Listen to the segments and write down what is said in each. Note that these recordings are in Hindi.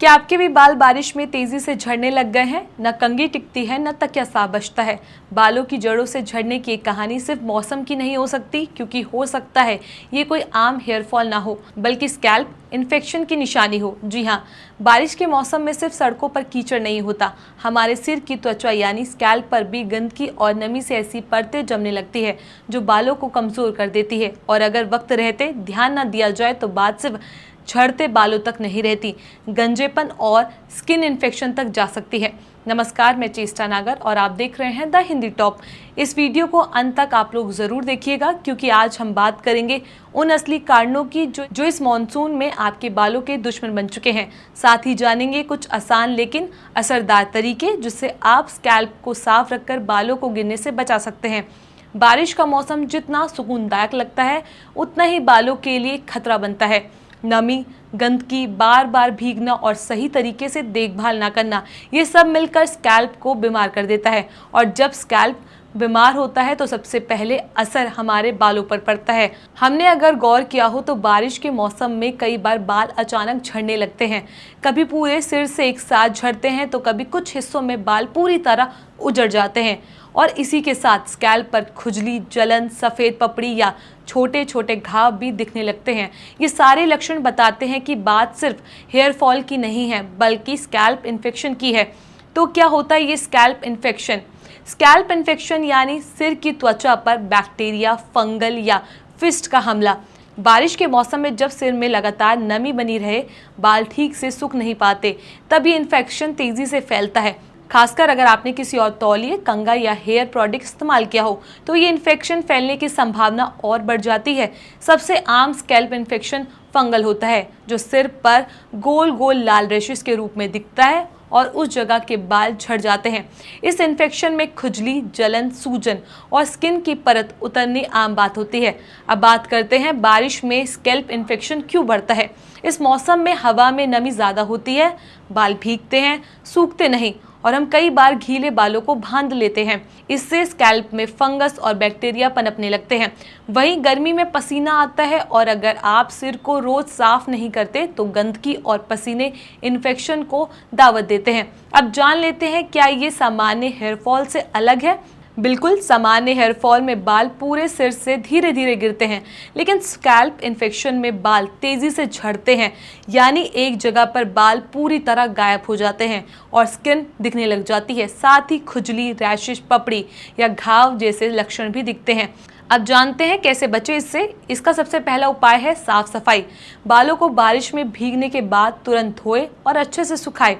क्या आपके भी बाल बारिश में तेजी से झड़ने लग गए हैं? न कंघी टिकती है, न तकिया साफ बचता है। बालों की जड़ों से झड़ने की एक कहानी सिर्फ मौसम की नहीं हो सकती, क्योंकि हो सकता है ये कोई आम हेयर फॉल ना हो, बल्कि स्कैल्प इन्फेक्शन की निशानी हो। जी हाँ, बारिश के मौसम में सिर्फ सड़कों पर कीचड़ नहीं होता, हमारे सिर की त्वचा यानी स्कैल्प पर भी गंदगी और नमी से ऐसी परतें जमने लगती है जो बालों को कमजोर कर देती है। और अगर वक्त रहते ध्यान न दिया जाए तो बात सिर्फ झड़ते बालों तक नहीं रहती, गंजेपन और स्किन इन्फेक्शन तक जा सकती है। नमस्कार, मैं चेष्टा नागर और आप देख रहे हैं द हिंदी टॉप। इस वीडियो को अंत तक आप लोग ज़रूर देखिएगा, क्योंकि आज हम बात करेंगे उन असली कारणों की जो इस मॉनसून में आपके बालों के दुश्मन बन चुके हैं। साथ ही जानेंगे कुछ आसान लेकिन असरदार तरीके जिससे आप स्कैल्प को साफ रखकर बालों को गिरने से बचा सकते हैं। बारिश का मौसम जितना सुकूनदायक लगता है, उतना ही बालों के लिए खतरा बनता है। नमी, गंदगी, बार बार भीगना और सही तरीके से देखभाल ना करना, ये सब मिलकर स्कैल्प को बीमार कर देता है। और जब स्कैल्प बीमार होता है तो सबसे पहले असर हमारे बालों पर पड़ता है। हमने अगर गौर किया हो तो बारिश के मौसम में कई बार बाल अचानक झड़ने लगते हैं। कभी पूरे सिर से एक साथ झड़ते हैं तो कभी कुछ हिस्सों में बाल पूरी तरह उजड़ जाते हैं। और इसी के साथ स्कैल्प पर खुजली, जलन, सफ़ेद पपड़ी या छोटे छोटे घाव भी दिखने लगते हैं। ये सारे लक्षण बताते हैं कि बात सिर्फ हेयर फॉल की नहीं है, बल्कि स्कैल्प इन्फेक्शन की है। तो क्या होता है ये स्कैल्प इन्फेक्शन? स्कैल्प इन्फेक्शन यानी सिर की त्वचा पर बैक्टीरिया, फंगल या फिस्ट का हमला। बारिश के मौसम में जब सिर में लगातार नमी बनी रहे, बाल ठीक से सूख नहीं पाते, तब ये इन्फेक्शन तेजी से फैलता है। खासकर अगर आपने किसी और तौलिए, कंघा या हेयर प्रोडक्ट इस्तेमाल किया हो तो ये इन्फेक्शन फैलने की संभावना और बढ़ जाती है। सबसे आम स्कैल्प इन्फेक्शन फंगल होता है, जो सिर पर गोल गोल लाल रेशेस के रूप में दिखता है और उस जगह के बाल झड़ जाते हैं। इस इन्फेक्शन में खुजली, जलन, सूजन और स्किन की परत उतरनी आम बात होती है। अब बात करते हैं बारिश में स्कैल्प इन्फेक्शन क्यों बढ़ता है। इस मौसम में हवा में नमी ज़्यादा होती है, बाल भीगते हैं, सूखते नहीं, और हम कई बार गीले बालों को बांध लेते हैं। इससे स्कैल्प में फंगस और बैक्टीरिया पनपने लगते हैं। वहीं गर्मी में पसीना आता है, और अगर आप सिर को रोज साफ नहीं करते तो गंदगी और पसीने इन्फेक्शन को दावत देते हैं। अब जान लेते हैं क्या ये सामान्य हेयर फॉल से अलग है। बिल्कुल, सामान्य हेयर फॉल में बाल पूरे सिर से धीरे धीरे गिरते हैं, लेकिन स्कैल्प इन्फेक्शन में बाल तेजी से झड़ते हैं, यानी एक जगह पर बाल पूरी तरह गायब हो जाते हैं और स्किन दिखने लग जाती है। साथ ही खुजली, रैशेस, पपड़ी या घाव जैसे लक्षण भी दिखते हैं। अब जानते हैं कैसे बचे इससे। इसका सबसे पहला उपाय है साफ सफाई। बालों को बारिश में भीगने के बाद तुरंत धोए और अच्छे से सुखाए।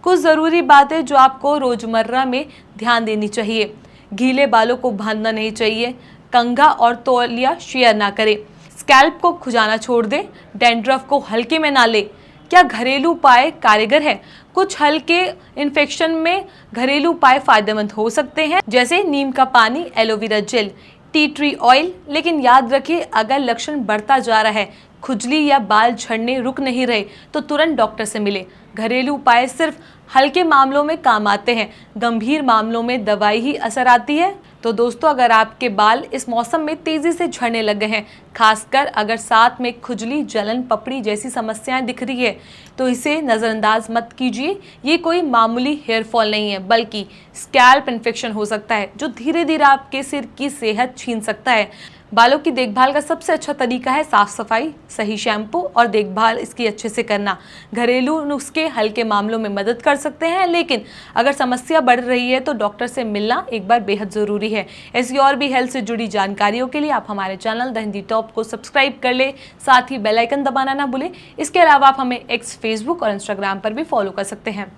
कुछ ज़रूरी बातें जो आपको रोजमर्रा में ध्यान देनी चाहिए। गीले बालों को बांधना नहीं चाहिए। कंघा और तौलिया शेयर ना करें। स्कैल्प को खुजाना छोड़ दें। डैंड्रफ को हल्के में ना ले। क्या घरेलू उपाय कारगर है? कुछ हल्के इन्फेक्शन में घरेलू उपाय फायदेमंद हो सकते हैं, जैसे नीम का पानी, aloe vera gel, tea tree oil. लेकिन याद रखिए, अगर लक्षण बढ़ता जा रहा है, खुजली या बाल झड़ने रुक नहीं रहे, तो तुरंत डॉक्टर से मिले। घरेलू उपाय सिर्फ हल्के मामलों में काम आते हैं, गंभीर मामलों में दवाई ही असर आती है। तो दोस्तों, अगर आपके बाल इस मौसम में तेजी से झड़ने लगे हैं, खासकर अगर साथ में खुजली, जलन, पपड़ी जैसी समस्याएं दिख रही है, तो इसे नज़रअंदाज मत कीजिए। ये कोई मामूली हेयर फॉल नहीं है, बल्कि स्कैल्प इन्फेक्शन हो सकता है, जो धीरे धीरे आपके सिर की सेहत छीन सकता है। बालों की देखभाल का सबसे अच्छा तरीका है साफ सफाई, सही शैम्पू और देखभाल इसकी अच्छे से करना। घरेलू नुस्खे हल्के मामलों में मदद कर सकते हैं, लेकिन अगर समस्या बढ़ रही है तो डॉक्टर से मिलना एक बार बेहद ज़रूरी है। ऐसी और भी हेल्थ से जुड़ी जानकारियों के लिए आप हमारे चैनल द हिंदी टॉप को सब्सक्राइब कर ले, साथ ही बेल आइकन दबाना ना भूलें। इसके अलावा आप हमें एक्स, फेसबुक और इंस्टाग्राम पर भी फॉलो कर सकते हैं।